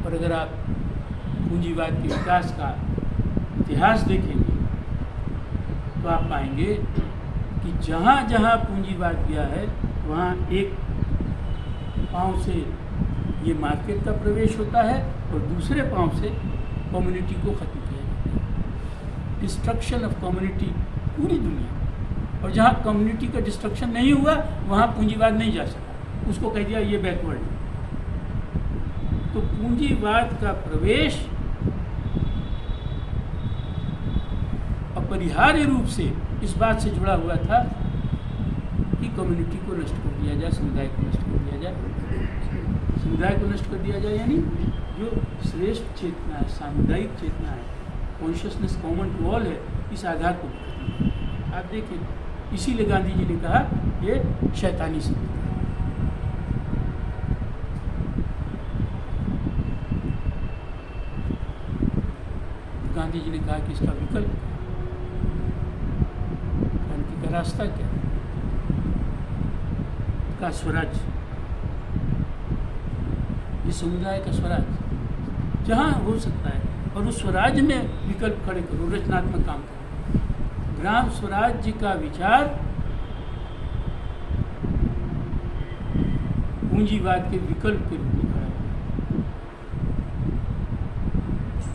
और अगर आप पूंजीवाद के विकास का इतिहास देखेंगे तो आप पाएंगे कि जहाँ जहाँ पूंजीवाद गया है वहाँ एक पाँव से ये मार्केट का प्रवेश होता है और दूसरे पाँव से कम्युनिटी को ख़त्म किया जाता है। डिस्ट्रक्शन ऑफ कम्युनिटी पूरी दुनिया। और जहाँ कम्युनिटी का डिस्ट्रक्शन नहीं हुआ वहाँ पूंजीवाद नहीं जा सका, उसको कह दिया ये बैकवर्ड है। तो पूंजीवाद का प्रवेश अपरिहार्य रूप से इस बात से जुड़ा हुआ था कि कम्युनिटी को नष्ट कर दिया जाए, समुदाय को नष्ट कर दिया जाए। समुदाय को नष्ट कर दिया जाए यानी जो श्रेष्ठ चेतना है, सामुदायिक चेतना है, कॉन्शियसनेस कॉमन टू ऑल है, इस आधार को आप देखें। इसीलिए गांधी जी ने कहा ये शैतानी सभ्यता है। गांधी जी ने कहा कि इसका विकल्प, क्रांति का रास्ता क्या है? का स्वराज, ये समुदाय का स्वराज जहाँ हो सकता है, और उस स्वराज में विकल्प खड़े करो, रचनात्मक काम करो। ग्राम स्वराज्य का विचार पूंजीवाद के विकल्प के रूप में खड़ा है।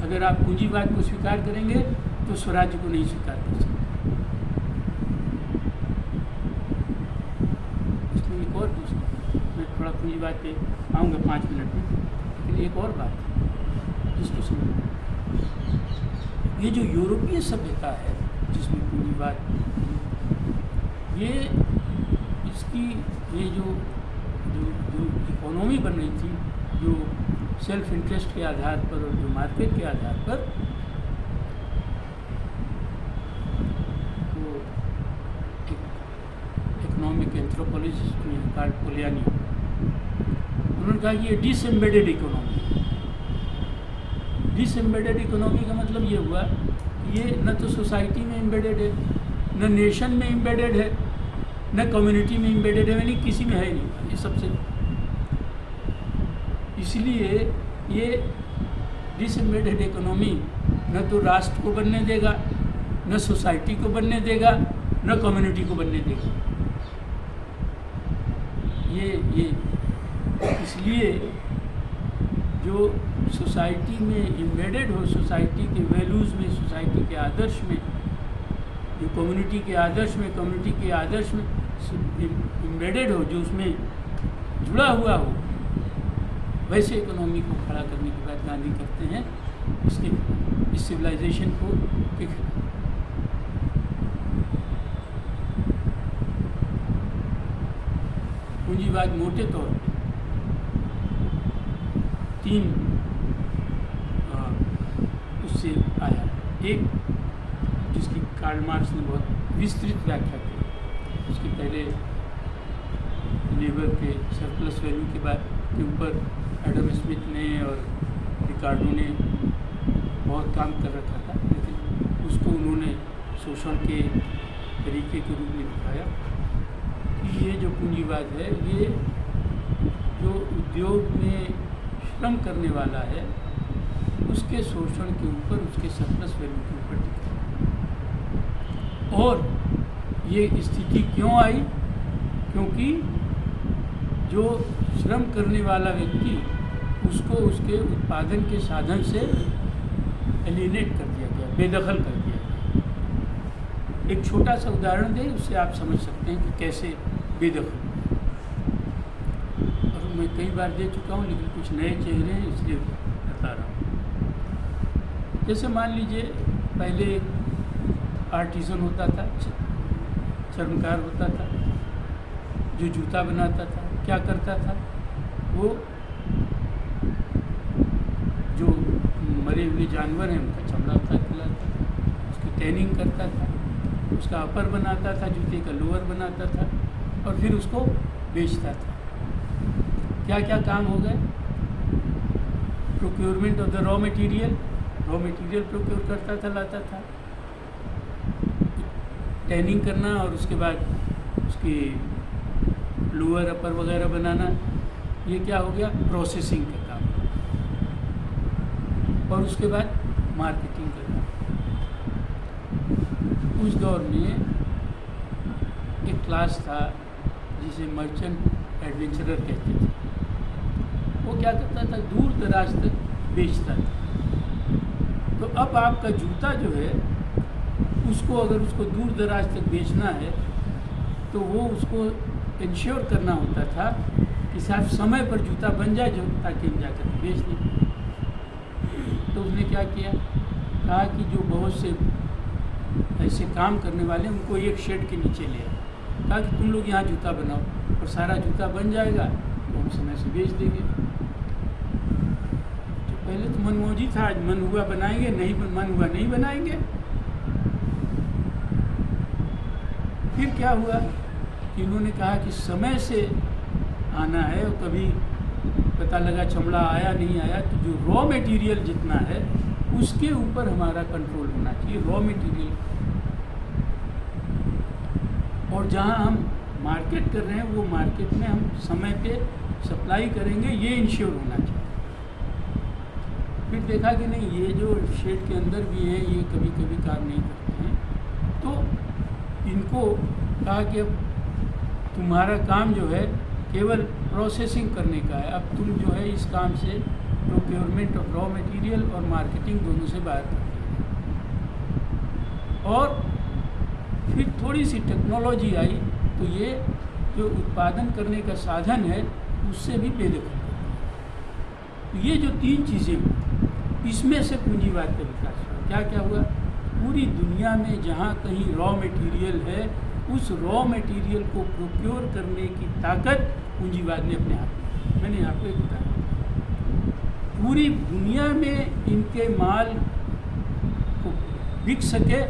अगर आप पूंजीवाद को स्वीकार करेंगे तो स्वराज्य को नहीं स्वीकार कर सकते। इसमें एक और दूसरा, मैं थोड़ा पूंजीवाद पे आऊँगा 5 मिनट में, लेकिन एक और बात जिसको समझना, ये जो यूरोपीय सभ्यता है जिसमें पूंजीवाद, ये इसकी ये जो इकोनॉमी बन रही थी, जो सेल्फ इंटरेस्ट के आधार पर और जो मार्केट के आधार पर, तो एक इकोनॉमिक एंथ्रोपोलॉजिस्ट ने कार्ल पोलियानी, उन्होंने कहा कि ये डिसएम्बेडेड इकोनॉमी। डिसएम्बेडेड इकोनॉमी का मतलब ये हुआ कि ये न तो सोसाइटी में एम्बेडेड है, न नेशन में एम्बेडेड है, न कम्युनिटी में एम्बेडेड है, यानी किसी में है नहीं। ये सबसे इसलिए ये डिसएम्बेडेड इकोनॉमी न तो राष्ट्र को बनने देगा, न सोसाइटी को बनने देगा, न कम्युनिटी को बनने देगा। ये इसलिए जो सोसाइटी में एम्बेडेड हो, सोसाइटी के वैल्यूज़ में, सोसाइटी के आदर्श में, जो कम्युनिटी के आदर्श में, कम्युनिटी के आदर्श में एम्बेडेड हो, जो उसमें जुड़ा हुआ हो, वैसे इकोनॉमी को खड़ा करने की बात गांधी करते हैं, इसके इस सिविलाइजेशन को के खिलाफ। पूंजीवाद मोटे तौर पर 3 उससे आया। एक जिसकी कार्ल मार्क्स ने बहुत विस्तृत व्याख्या की, उसके पहले लेबर के सरप्लस वैल्यू के ऊपर एडम स्मिथ ने और रिकार्डो ने बहुत काम कर रखा था, लेकिन उसको उन्होंने शोषण के तरीके के रूप में दिखाया कि ये जो पूंजीवाद है, ये जो उद्योग में श्रम करने वाला है उसके शोषण के ऊपर, उसके सरप्लस वैल्यू के ऊपर टिका। और ये स्थिति क्यों आई? क्योंकि जो श्रम करने वाला व्यक्ति, उसको उसके उत्पादन के साधन से एलिनेट कर दिया गया, बेदखल कर दिया गया। एक छोटा सा उदाहरण दें, उससे आप समझ सकते हैं कि कैसे बेदखल। और मैं कई बार दे चुका हूँ, लेकिन कुछ नए चेहरे हैं इसलिए बता रहा हूँ। जैसे मान लीजिए पहले आर्टिसन होता था, चर्मकार होता था, जो जूता बनाता था, क्या करता था? वो जो मरे हुए जानवर हैं उनका चमड़ा उतार के लाता था, उसकी टैनिंग करता था, उसका अपर बनाता था, जूते का लोअर बनाता था और फिर उसको बेचता था। क्या क्या काम हो गए? Procurement of the raw material procure करता था, लाता था। टैनिंग करना और उसके बाद उसकी लोअर अपर वगैरह बनाना, ये क्या हो गया? प्रोसेसिंग का काम। और उसके बाद मार्केटिंग करना। उस दौर में एक क्लास था जिसे मर्चेंट एडवेंचरर कहते थे। वो क्या करता था? दूर दराज तक बेचता था। तो अब आपका जूता जो है उसको अगर उसको दूर दराज तक बेचना है तो वो उसको इंश्योर करना होता था कि साहब समय पर जूता बन जाए, जो ताकि हम जाकर बेच दें। तो उसने क्या किया? कहा कि जो बहुत से ऐसे काम करने वाले हैं उनको एक शेड के नीचे ले आए। कहा कि तुम लोग यहाँ जूता बनाओ और सारा जूता बन जाएगा तो हम समय से बेच देंगे। तो पहले तो मनमौजी था, आज मन हुआ बनाएंगे, नहीं मन हुआ नहीं बनाएंगे। फिर क्या हुआ कि उन्होंने कहा कि समय से आना है और कभी पता लगा चमड़ा आया नहीं आया, तो जो रॉ मटेरियल जितना है उसके ऊपर हमारा कंट्रोल होना चाहिए, रॉ मटेरियल। और जहाँ हम मार्केट कर रहे हैं वो मार्केट में हम समय पे सप्लाई करेंगे, ये इंश्योर होना चाहिए। फिर देखा कि नहीं, ये जो शेड के अंदर भी हैं ये कभी कभी काम नहीं करते हैं, तो इनको कहा कि अब तुम्हारा काम जो है केवल प्रोसेसिंग करने का है, अब तुम जो है इस काम से प्रोक्योरमेंट ऑफ रॉ मटेरियल और मार्केटिंग दोनों से बाहर कर दिया। और फिर थोड़ी सी टेक्नोलॉजी आई तो ये जो उत्पादन करने का साधन है उससे भी बेदखल कर दिया। तो ये जो तीन चीज़ें हुई, इसमें से पूंजीवाद का विकास हुआ। क्या क्या हुआ? पूरी दुनिया में जहाँ कहीं रॉ मटेरियल है उस रॉ मटेरियल को प्रोक्योर करने की ताकत पूंजीवाद ने अपने हाथ में। मैंने आपको एक बताया, पूरी दुनिया में इनके माल को बिक सके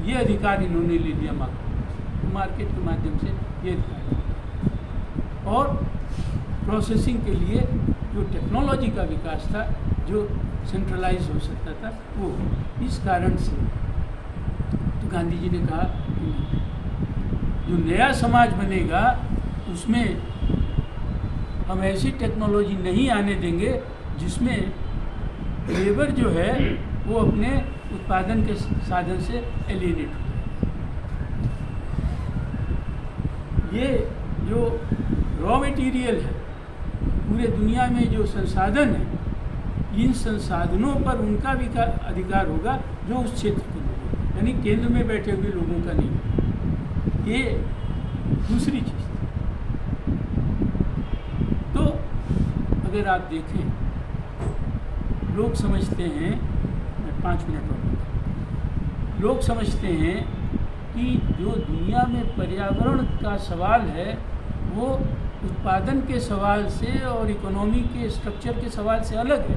ये अधिकार इन्होंने ले लिया मार्केट के माध्यम से, ये अधिकार। और प्रोसेसिंग के लिए जो टेक्नोलॉजी का विकास था, जो सेंट्रलाइज हो सकता था, वो इस कारण से तो गांधी जी ने कहा जो नया समाज बनेगा उसमें हम ऐसी टेक्नोलॉजी नहीं आने देंगे जिसमें लेबर जो है वो अपने उत्पादन के साधन से एलिएनेट हो। ये जो रॉ मटेरियल है, पूरे दुनिया में जो संसाधन है, इन संसाधनों पर उनका भी अधिकार होगा जो उस क्षेत्र के लोग, यानी केंद्र में बैठे हुए लोगों का नहीं। ये दूसरी चीज़। तो अगर आप देखें, लोग समझते हैं, मैं 5 मिनट और लोग समझते हैं कि जो दुनिया में पर्यावरण का सवाल है वो उत्पादन के सवाल से और इकोनॉमी के स्ट्रक्चर के सवाल से अलग है,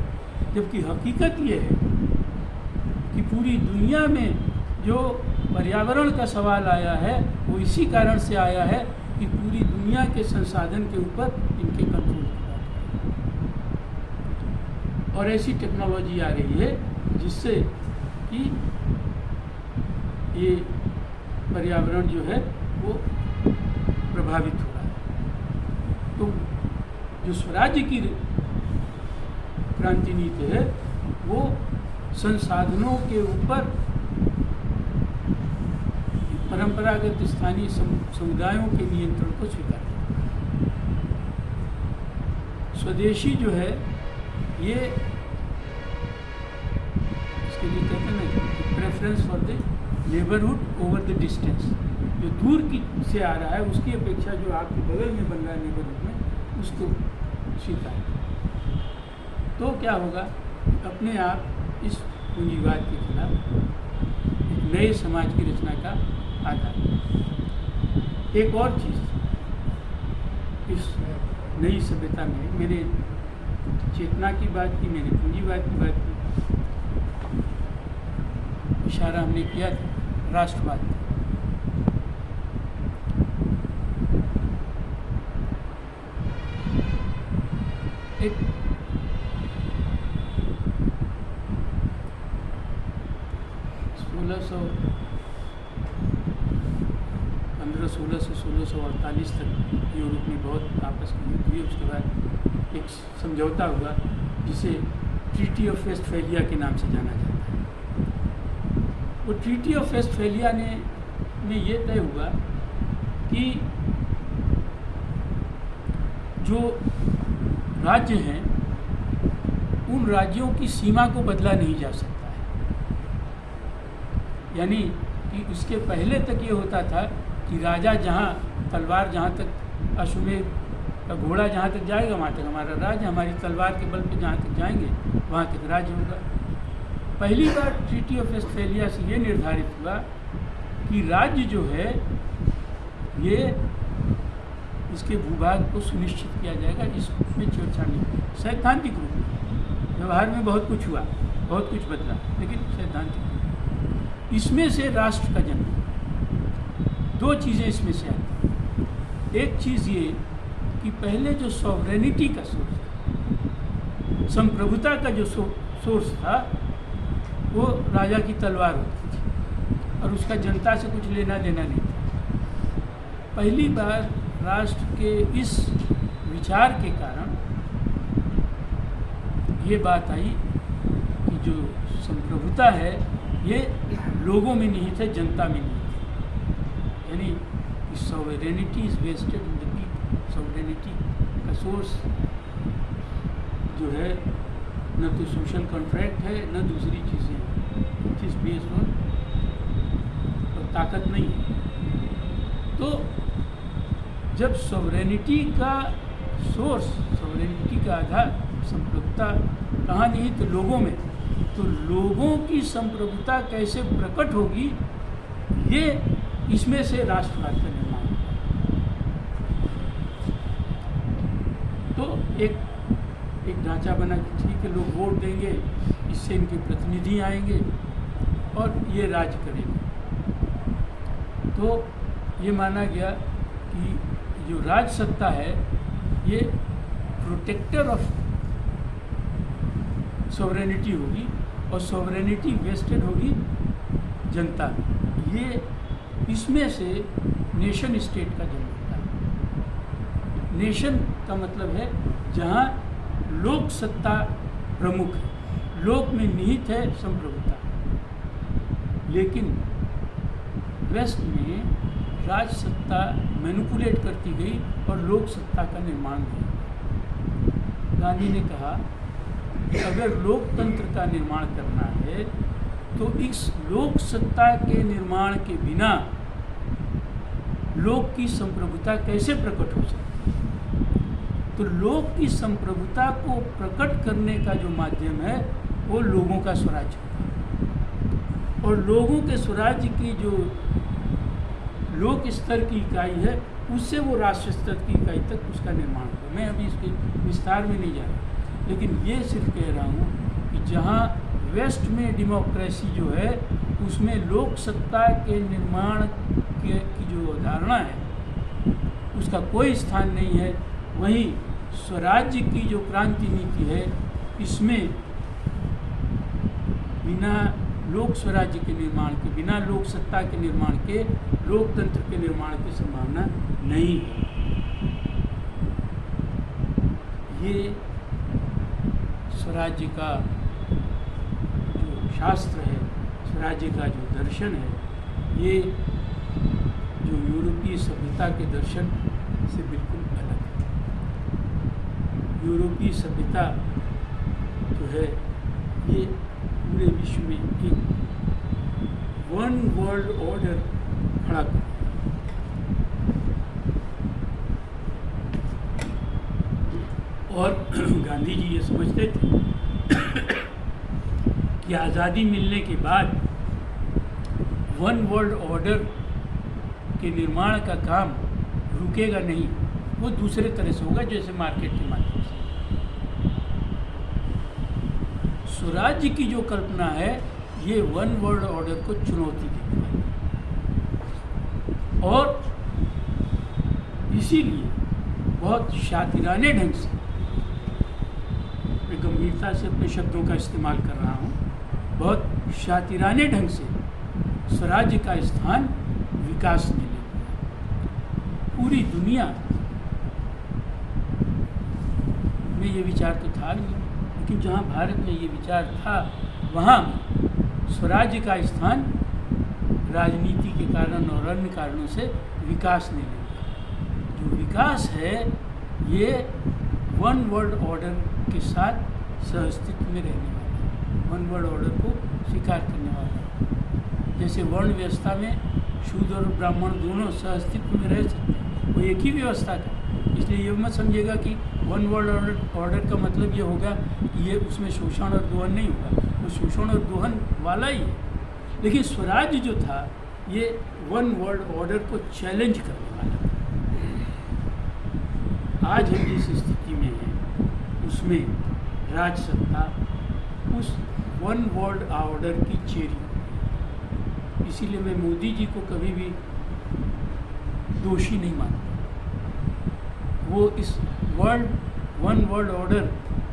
जबकि हकीकत ये है कि पूरी दुनिया में जो पर्यावरण का सवाल आया है वो इसी कारण से आया है कि पूरी दुनिया के संसाधन के ऊपर इनके कंट्रोल की बात है। और ऐसी टेक्नोलॉजी आ रही है जिससे कि ये पर्यावरण जो है वो प्रभावित हो रहा है। तो जो स्वराज्य की क्रांति नीति है वो संसाधनों के ऊपर परंपरागत स्थानीय समुदायों के नियंत्रण को स्वीकार करता है। स्वदेशी जो है ये इसके लिए कहते हैं ना, preference for the neighbourhood over the distance. जो दूर की से आ रहा है उसकी अपेक्षा जो आपके बगल में बन रहा है नेबरहुड में, उसको स्वीकार। तो क्या होगा? अपने आप इस पूंजीवाद के खिलाफ एक नए समाज की रचना का आधार। एक और चीज़ इस नई सभ्यता में, मैंने चेतना की बात की, मैंने पूंजीवाद की बात की, इशारा हमने किया था राष्ट्रवाद। एक 1600 से 1648 तक यूरोप में बहुत आपस की युद्ध हुई। उसके बाद एक समझौता हुआ जिसे ट्रीटी ऑफ वेस्टफैलिया के नाम से जाना जाता है। वो ट्रीटी ऑफ वेस्टफैलिया में ये तय हुआ कि जो राज्य हैं उन राज्यों की सीमा को बदला नहीं जा सकता है। यानी कि उसके पहले तक ये होता था कि राजा जहाँ तलवार जहाँ तक अश्वमेध का घोड़ा जहाँ तक जाएगा वहाँ तक हमारा राज्य, हमारी तलवार के बल पे जहाँ तक जाएंगे वहाँ तक राज्य होगा। पहली बार ट्रीटी ऑफ वेस्टफैलिया से ये निर्धारित हुआ कि राज्य जो है ये इसके भूभाग को सुनिश्चित किया जाएगा, इसमें छेड़छाड़ नहीं। सैद्धांतिक रूप में व्यवहार में बहुत कुछ हुआ, बहुत कुछ बदला, लेकिन सैद्धांतिक रूप इसमें से राष्ट्र का जन्म। दो चीज़ें इसमें से आती हैं। एक चीज़ ये कि पहले जो सॉवरेनिटी का सोर्स था, संप्रभुता का जो सोर्स था, वो राजा की तलवार होती थी और उसका जनता से कुछ लेना देना नहीं था। पहली बार राष्ट्र के इस विचार के कारण ये बात आई कि जो संप्रभुता है ये लोगों में निहित है, जनता में निहित है। यानी sovereignty is vested in the people. Sovereignty का सोर्स जो है न तो सोशल कॉन्ट्रैक्ट है न दूसरी चीज़ें, इट इज़ बेस्ड ऑन और ताकत नहीं है। तो जब सॉवरेनिटी का सोर्स, सॉवरेनिटी का आधार संप्रभुता कहाँ निहित तो लोगों में, तो लोगों की संप्रभुता कैसे प्रकट होगी, ये इसमें से राष्ट्रवाद का निर्माण होगा। तो एक ढांचा बना कि ठीक है, लोग वोट देंगे, इससे इनके प्रतिनिधि आएंगे और ये राज करेंगे। तो ये माना गया कि जो राज सत्ता है ये प्रोटेक्टर ऑफ सॉवरेनिटी होगी और सॉवरेनिटी वेस्टेड होगी जनता में। ये इसमें से नेशन स्टेट का जन्म होता है। नेशन का मतलब है जहाँ लोक सत्ता प्रमुख है, लोक में निहित है संप्रभुता। लेकिन वेस्ट में राज सत्ता मैनिपुलेट करती गई और लोक सत्ता का निर्माण हुआ। गांधी ने कहा कि अगर लोकतंत्र का निर्माण करना है तो इस लोक सत्ता के निर्माण के बिना लोक की संप्रभुता कैसे प्रकट हो सकती है। तो लोक की संप्रभुता को प्रकट करने का जो माध्यम है वो लोगों का स्वराज्य होगा और लोगों के स्वराज्य की जो लोक स्तर की इकाई है उससे वो राष्ट्र स्तर की इकाई तक उसका निर्माण हो। मैं अभी इसके विस्तार में नहीं जा रहा, लेकिन ये सिर्फ कह रहा हूँ कि जहाँ वेस्ट में डेमोक्रेसी जो है उसमें लोक सत्ता के निर्माण की जो अवधारणा है उसका कोई स्थान नहीं है, वहीं स्वराज्य की जो क्रांति नीति है इसमें बिना लोक स्वराज्य के निर्माण के, बिना लोक सत्ता के निर्माण के लोकतंत्र के निर्माण की संभावना नहीं है। ये स्वराज्य का जो शास्त्र है, स्वराज्य का जो दर्शन है, ये जो यूरोपीय सभ्यता के दर्शन से बिल्कुल अलग है। यूरोपीय सभ्यता जो है ये पूरे विश्व में एक वन वर्ल्ड ऑर्डर खड़ा कर। और गांधी जी ये समझते थे कि आज़ादी मिलने के बाद वन वर्ल्ड ऑर्डर के निर्माण का काम रुकेगा नहीं, वो दूसरे तरह से होगा, जैसे मार्केट के माध्यम से। स्वराज्य की जो कल्पना है ये वन वर्ल्ड ऑर्डर को चुनौती देती है और इसीलिए बहुत शातिराने ढंग से मैं गंभीरता से अपने शब्दों का इस्तेमाल कर रहा हूँ, बहुत शातिराने ढंग से स्वराज्य का स्थान विकास ने ले लिया। पूरी दुनिया में ये विचार तो था नहीं, लेकिन जहाँ भारत में ये विचार था वहाँ स्वराज्य का स्थान राजनीति के कारण और अन्य कारणों से विकास ने ले लिया। जो विकास है ये वन वर्ल्ड ऑर्डर के साथ सहअस्तित्व में रहने वाला है, वन वर्ल्ड ऑर्डर को स्वीकार करने वाला है। जैसे वर्ण व्यवस्था में शूद्र और ब्राह्मण दोनों सहअस्तित्व में रह सकते हैं, वो एक ही व्यवस्था का। इसलिए ये मत समझिएगा कि वन वर्ल्ड ऑर्डर का मतलब ये होगा कि ये उसमें शोषण और दोहन नहीं होगा, वो शोषण और दोहन वाला ही है। लेकिन स्वराज्य जो था ये वन वर्ल्ड ऑर्डर को चैलेंज करने वाला था। आज हम जिस स्थिति में हैं उसमें राजसत्ता उस वन वर्ल्ड ऑर्डर की चेरी। इसीलिए मैं मोदी जी को कभी भी दोषी नहीं मानता। वो इस वन वर्ल्ड ऑर्डर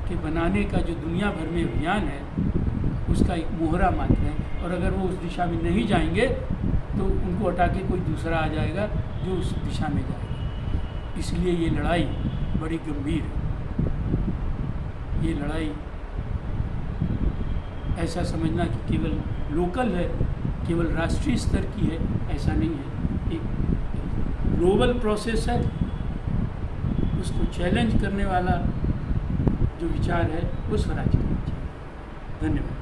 के बनाने का जो दुनिया भर में अभियान है उसका एक मोहरा मात्र है, और अगर वो उस दिशा में नहीं जाएंगे तो उनको हटा के कोई दूसरा आ जाएगा जो उस दिशा में जाएगा। इसलिए ये लड़ाई बड़ी गंभीर है। ये लड़ाई ऐसा समझना कि केवल लोकल है, केवल राष्ट्रीय स्तर की है, ऐसा नहीं है। एक ग्लोबल प्रोसेस है, उसको चैलेंज करने वाला जो विचार है वो स्वराज्य का विचार है। धन्यवाद।